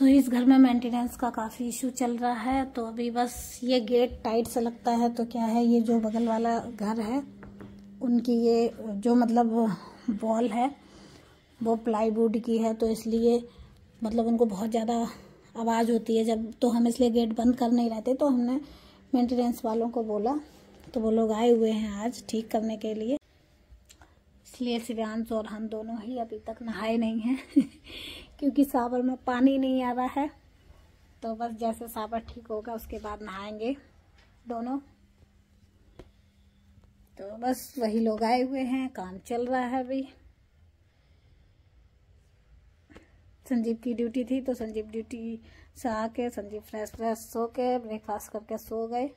तो इस घर में मेंटेनेंस का काफ़ी इशू चल रहा है। तो अभी बस ये गेट टाइट से लगता है तो क्या है, ये जो बगल वाला घर है उनकी ये जो मतलब वॉल है वो प्लाईवुड की है, तो इसलिए मतलब उनको बहुत ज़्यादा आवाज़ होती है जब, तो हम इसलिए गेट बंद कर नहीं रहते। तो हमने मेंटेनेंस वालों को बोला तो वो लोग आए हुए हैं आज ठीक करने के लिए। इसलिए शिव्यांश और हम दोनों ही अभी तक नहाए नहीं हैं क्योंकि शावर में पानी नहीं आ रहा है। तो बस जैसे शावर ठीक होगा उसके बाद नहाएंगे दोनों। तो बस वही लोग आए हुए हैं, काम चल रहा है अभी। संजीव की ड्यूटी थी तो संजीव ड्यूटी से आके संजीव फ्रेश सो के ब्रेकफास्ट करके सो गए।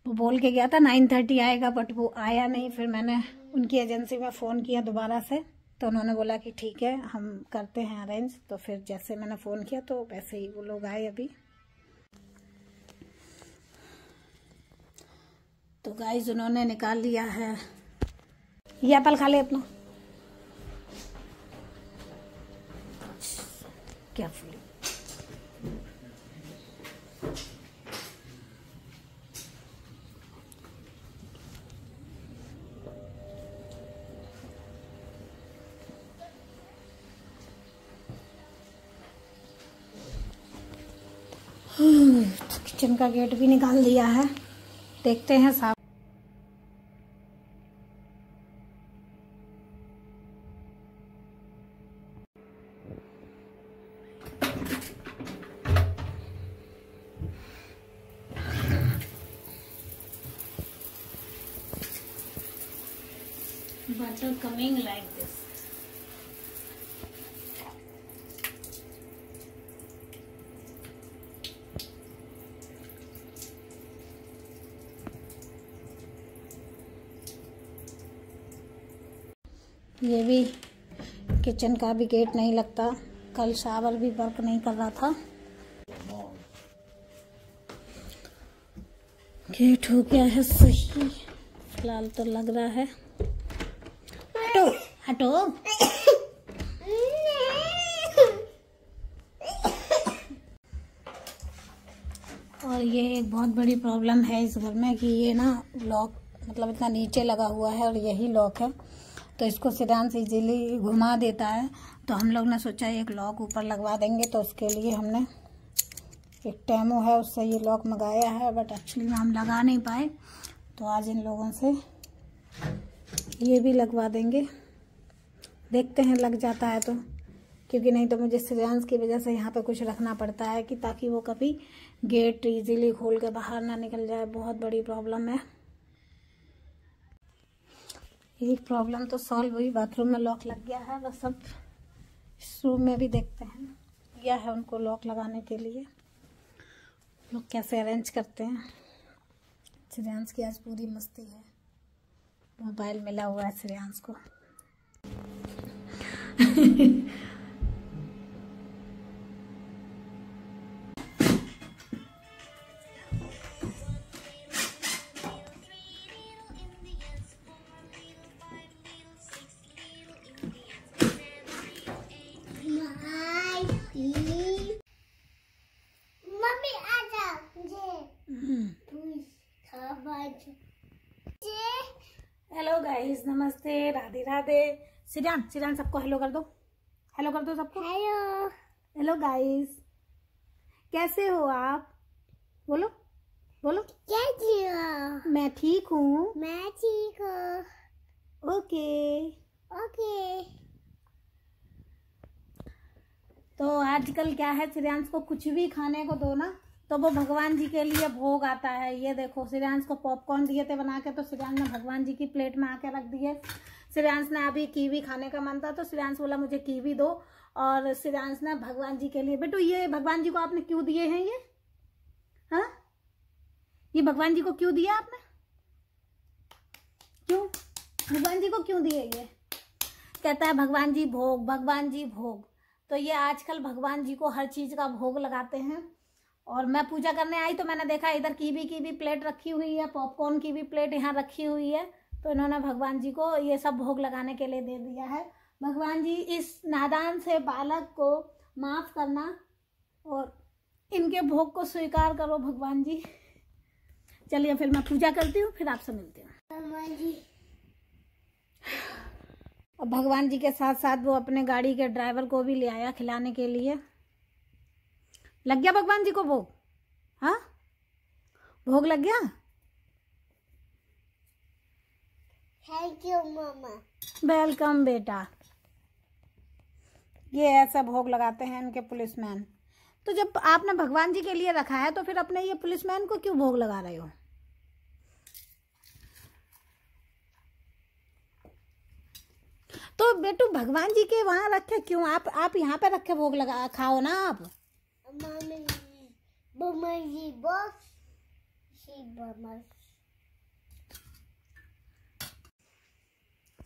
वो बोल के गया था 9:30 आएगा, बट वो आया नहीं। फिर मैंने उनकी एजेंसी में फ़ोन किया दोबारा से, तो उन्होंने बोला कि ठीक है हम करते हैं अरेंज। तो फिर जैसे मैंने फ़ोन किया तो वैसे ही वो लोग आए अभी। तो गाइस उन्होंने निकाल लिया है, ये एप्पल खा ले अपना केयरफुली। किचन का गेट भी निकाल दिया है, देखते हैं साफ। Butter coming like this. ये भी किचन का भी गेट नहीं लगता, कल शावर भी वर्क नहीं कर रहा था। गेट हो गया है सही फिलहाल तो लग रहा है। हटो हटो। और ये एक बहुत बड़ी प्रॉब्लम है इस घर में कि ये ना लॉक मतलब इतना नीचे लगा हुआ है और यही लॉक है, तो इसको शिव्यांश इजीली घुमा देता है। तो हम लोग ने सोचा एक लॉक ऊपर लगवा देंगे, तो उसके लिए हमने एक टेमो है उससे ये लॉक मंगाया है, बट एक्चुअली में हम लगा नहीं पाए। तो आज इन लोगों से ये भी लगवा देंगे, देखते हैं लग जाता है तो, क्योंकि नहीं तो मुझे शिव्यांश की वजह से यहाँ पे कुछ रखना पड़ता है कि ताकि वो कभी गेट इजीली खोल के बाहर ना निकल जाए। बहुत बड़ी प्रॉब्लम है। एक प्रॉब्लम तो सॉल्व हुई, बाथरूम में लॉक लग गया है। बस अब इस रूम में भी देखते हैं, दिया है उनको लॉक लगाने के लिए, लोग कैसे अरेंज करते हैं। श्रेयांश की आज पूरी मस्ती है, मोबाइल मिला हुआ है श्रेयांश को। हेलो गाइस, नमस्ते, राधे राधे। श्रेयांश सबको हेलो कर दो, हेलो कर दो सबको। हेलो हेलो गाइस, कैसे हो आप? बोलो बोलो। कैसे हो? मैं ठीक हूँ। मैं ठीक हूँ। Okay okay. तो आजकल क्या है, श्रेयांश को कुछ भी खाने को दो ना तो वो भगवान जी के लिए भोग आता है। ये देखो, श्रेयांश को पॉपकॉर्न दिए थे बना के, तो श्रेयांश ने भगवान जी की प्लेट में आके रख दिए। श्रेयांश ने अभी कीवी खाने का मन था तो श्रेयांश बोला मुझे कीवी दो, और श्रेयांश ने भगवान जी के लिए, बेटू ये भगवान जी को आपने क्यों दिए हैं ये? हाँ, ये भगवान जी को क्यों दिया आपने? क्यों भगवान जी को क्यों दिए? ये कहता है भगवान जी भोग, भगवान जी भोग। तो ये आजकल भगवान जी को हर चीज का भोग लगाते हैं। और मैं पूजा करने आई तो मैंने देखा इधर कीवी की भी प्लेट रखी हुई है, पॉपकॉर्न की भी प्लेट यहाँ रखी हुई है। तो इन्होंने भगवान जी को ये सब भोग लगाने के लिए दे दिया है। भगवान जी इस नादान से बालक को माफ करना और इनके भोग को स्वीकार करो भगवान जी। चलिए फिर मैं पूजा करती हूँ, फिर आपसे मिलती हूँ। और भगवान जी के साथ साथ वो अपने गाड़ी के ड्राइवर को भी ले आया खिलाने के लिए। लग गया भगवान जी को भोग? हाँ, भोग लग गया। Thank you mama. वेलकम बेटा। ये ऐसा भोग लगाते हैं इनके पुलिसमैन। तो जब आपने भगवान जी के लिए रखा है तो फिर अपने ये पुलिसमैन को क्यों भोग लगा रहे हो? तो बेटू भगवान जी के वहां रखे क्यों? आप यहाँ पे रखे भोग लगा खाओ ना आप।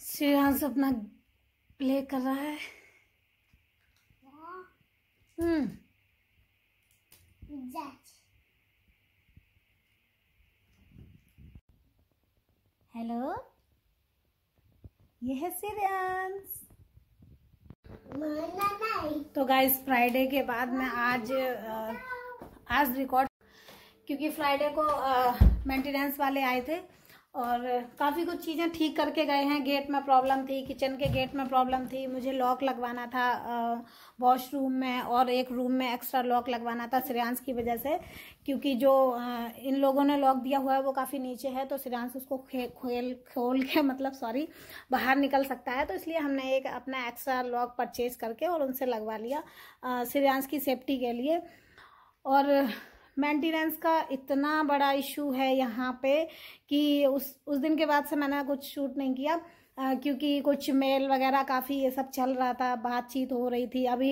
श्रेयांश अपना प्ले कर रहा है। हेलो, ये है श्रेयांश। तो गाइस फ्राइडे के बाद मैं आज रिकॉर्ड, क्योंकि फ्राइडे को मेंटेनेंस वाले आए थे और काफ़ी कुछ चीज़ें ठीक करके गए हैं। गेट में प्रॉब्लम थी, किचन के गेट में प्रॉब्लम थी, मुझे लॉक लगवाना था वॉशरूम में और एक रूम में एक्स्ट्रा लॉक लगवाना था श्रेयांश की वजह से, क्योंकि जो इन लोगों ने लॉक दिया हुआ है वो काफ़ी नीचे है, तो श्रेयांश उसको खोल के बाहर निकल सकता है। तो इसलिए हमने एक अपना एक्स्ट्रा लॉक परचेज करके और उनसे लगवा लिया श्रेयांश की सेफ्टी के लिए। और मेंटेनेंस का इतना बड़ा इशू है यहाँ पे कि उस दिन के बाद से मैंने कुछ शूट नहीं किया, क्योंकि कुछ मेल वगैरह काफ़ी ये सब चल रहा था, बातचीत हो रही थी। अभी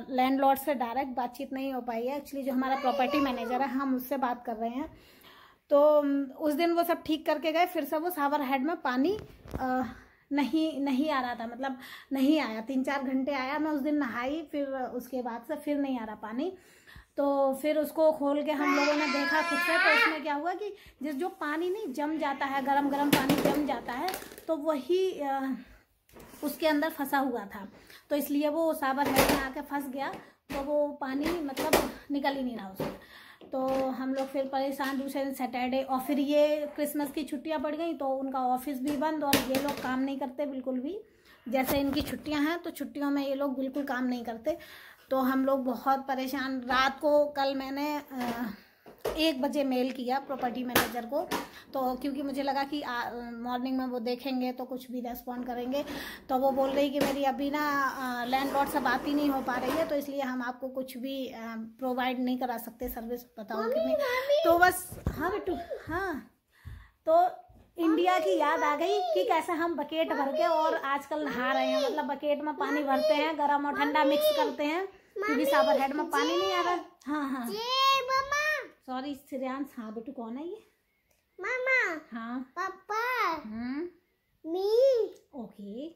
लैंडलॉर्ड से डायरेक्ट बातचीत नहीं हो पाई है। एक्चुअली जो हमारा प्रॉपर्टी मैनेजर है हम उससे बात कर रहे हैं। तो उस दिन वो सब ठीक करके गए, फिर से वो शावर हेड में पानी नहीं आ रहा था, मतलब नहीं आया। 3-4 घंटे आया, मैं उस दिन नहाई, फिर उसके बाद से फिर नहीं आ रहा पानी। तो फिर उसको खोल के हम लोगों ने देखा खुद से, तो उसमें क्या हुआ कि जो पानी नहीं जम जाता है, गरम पानी जम जाता है, तो वही उसके अंदर फंसा हुआ था। तो इसलिए वो शावर हेड में आके फंस गया, तो वो पानी मतलब निकल ही नहीं रहा उसमें। तो हम लोग फिर परेशान। दूसरे दिन सैटरडे, और फिर ये क्रिसमस की छुट्टियां पड़ गई तो उनका ऑफिस भी बंद, और ये लोग काम नहीं करते बिल्कुल भी। जैसे इनकी छुट्टियां हैं तो छुट्टियों में ये लोग बिल्कुल काम नहीं करते। तो हम लोग बहुत परेशान। रात को कल मैंने 1 बजे मेल किया प्रॉपर्टी मैनेजर को, तो क्योंकि मुझे लगा कि मॉर्निंग में वो देखेंगे तो कुछ भी रेस्पॉन्ड करेंगे। तो वो बोल रही कि मेरी अभी ना लैंडलॉर्ड से बात ही नहीं हो पा रही है, तो इसलिए हम आपको कुछ भी प्रोवाइड नहीं करा सकते सर्विस। बताओ कितनी। तो बस, हाँ बेटू, हाँ। तो इंडिया की याद आ गई कि कैसे हम बकेट भर के और आजकल नहा रहे हैं, मतलब बकेट में पानी भरते हैं, गर्म और ठंडा मिक्स करते हैं, क्योंकि शावर हेड में पानी नहीं आ रहा। हाँ सॉरी श्रेयांश। हाँ बेटू, कौन है ये? मामा। हाँ पापा। मी। ओके।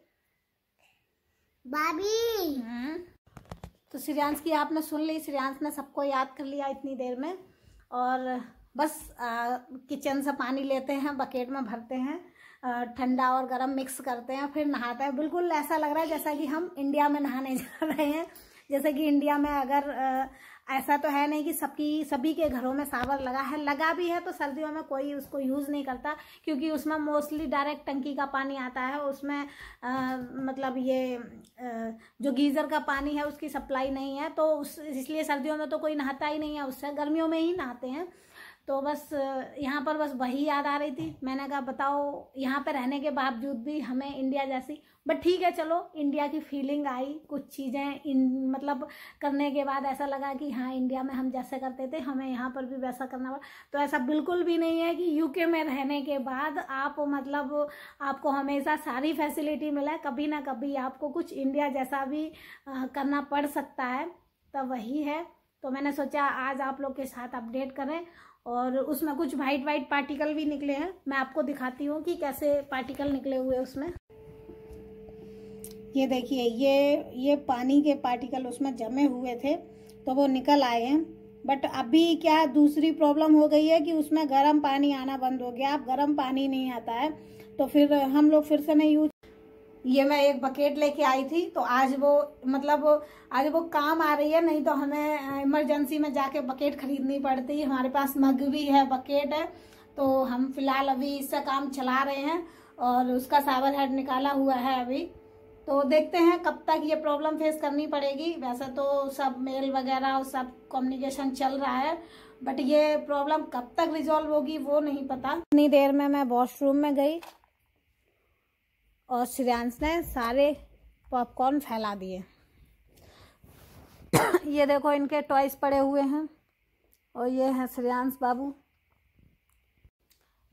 बाबी। तो श्रेयांश की आपने सुन ली, श्रेयांश ने सबको याद कर लिया इतनी देर में। और बस किचन से पानी लेते हैं, बकेट में भरते हैं, ठंडा और गर्म मिक्स करते हैं, फिर नहाते हैं। बिल्कुल ऐसा लग रहा है जैसा कि हम इंडिया में नहाने जा रहे हैं। जैसे कि इंडिया में अगर ऐसा तो है नहीं कि सभी के घरों में शावर लगा भी है, तो सर्दियों में कोई उसको यूज़ नहीं करता, क्योंकि उसमें मोस्टली डायरेक्ट टंकी का पानी आता है। उसमें मतलब ये जो गीज़र का पानी है उसकी सप्लाई नहीं है, तो इसलिए सर्दियों में तो कोई नहाता ही नहीं है उससे, गर्मियों में ही नहाते हैं। तो बस यहाँ पर बस वही याद आ रही थी। मैंने कहा बताओ, यहाँ पे रहने के बावजूद भी हमें इंडिया जैसी, बट ठीक है चलो, इंडिया की फीलिंग आई। कुछ चीज़ें मतलब करने के बाद ऐसा लगा कि हाँ, इंडिया में हम जैसे करते थे हमें यहाँ पर भी वैसा करना पड़ा। तो ऐसा बिल्कुल भी नहीं है कि यूके में रहने के बाद आप मतलब आपको हमेशा सारी फैसिलिटी मिला है। कभी ना कभी आपको कुछ इंडिया जैसा भी करना पड़ सकता है, तब वही है। तो मैंने सोचा आज आप लोग के साथ अपडेट करें। और उसमें कुछ वाइट पार्टिकल भी निकले हैं, मैं आपको दिखाती हूँ कि कैसे पार्टिकल निकले हुए उसमें। ये देखिए, ये पानी के पार्टिकल उसमें जमे हुए थे तो वो निकल आए हैं। बट अभी क्या दूसरी प्रॉब्लम हो गई है कि उसमें गर्म पानी आना बंद हो गया। अब गर्म पानी नहीं आता है, तो फिर हम लोग फिर से नहीं यूज। ये मैं एक बकेट लेके आई थी, तो आज वो मतलब आज वो काम आ रही है, नहीं तो हमें इमरजेंसी में जाके बकेट खरीदनी पड़ती है। हमारे पास मग भी है, बकेट है, तो हम फिलहाल अभी इससे काम चला रहे हैं और उसका शावर हेड निकाला हुआ है अभी। तो देखते हैं कब तक ये प्रॉब्लम फेस करनी पड़ेगी। वैसे तो सब मेल वगैरह और सब कम्युनिकेशन चल रहा है, बट ये प्रॉब्लम कब तक रिजॉल्व होगी वो नहीं पता। इतनी देर में मैं वॉशरूम में गई और श्रेयांश ने सारे पॉपकॉर्न फैला दिए। ये देखो इनके टॉयज पड़े हुए हैं और ये है श्रेयांश बाबू।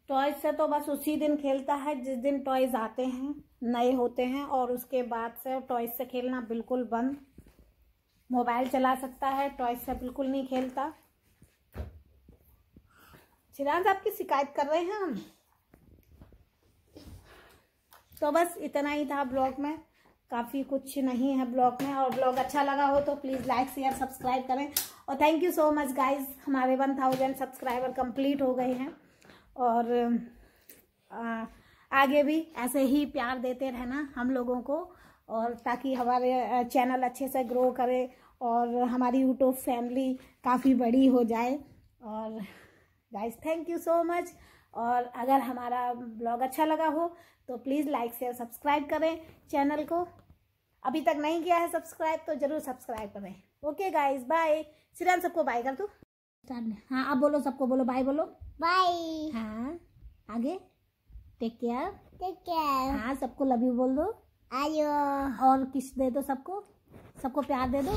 टॉयज से तो बस उसी दिन खेलता है जिस दिन टॉयज आते हैं, नए होते हैं, और उसके बाद से टॉयज से खेलना बिल्कुल बंद। मोबाइल चला सकता है, टॉयज से बिल्कुल नहीं खेलता। श्रेयांश आपकी शिकायत कर रहे हैं हम। तो बस इतना ही था ब्लॉग में, काफ़ी कुछ नहीं है ब्लॉग में। और ब्लॉग अच्छा लगा हो तो प्लीज़ लाइक शेयर सब्सक्राइब करें। और thank you so much guys, हमारे 1000 सब्सक्राइबर कंप्लीट हो गए हैं और आगे भी ऐसे ही प्यार देते रहना हम लोगों को, और ताकि हमारे चैनल अच्छे से ग्रो करे और हमारी यूट्यूब फैमिली काफ़ी बड़ी हो जाए। और guys thank you so much. और अगर हमारा ब्लॉग अच्छा लगा हो तो प्लीज़ लाइक शेयर सब्सक्राइब करें चैनल को। अभी तक नहीं किया है सब्सक्राइब तो ज़रूर सब्सक्राइब करें। Okay guys, bye. श्रेयांश सबको बाय कर दो। हाँ आप बोलो, सबको बोलो बाय बोलो। बाय। हाँ आगे टेक केयर। Take care. हाँ सबको लव यू बोल दो। आयो। और किस दे दो सबको, सबको प्यार दे दो।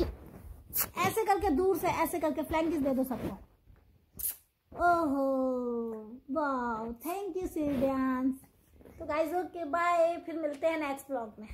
ऐसे करके दूर से ऐसे करके फ्लाइंग किस दे दो सबको। ओहो वाह, थैंक यू श्रेयांश। तो गाइज ओके बाय, फिर मिलते हैं नेक्स्ट ब्लॉग में।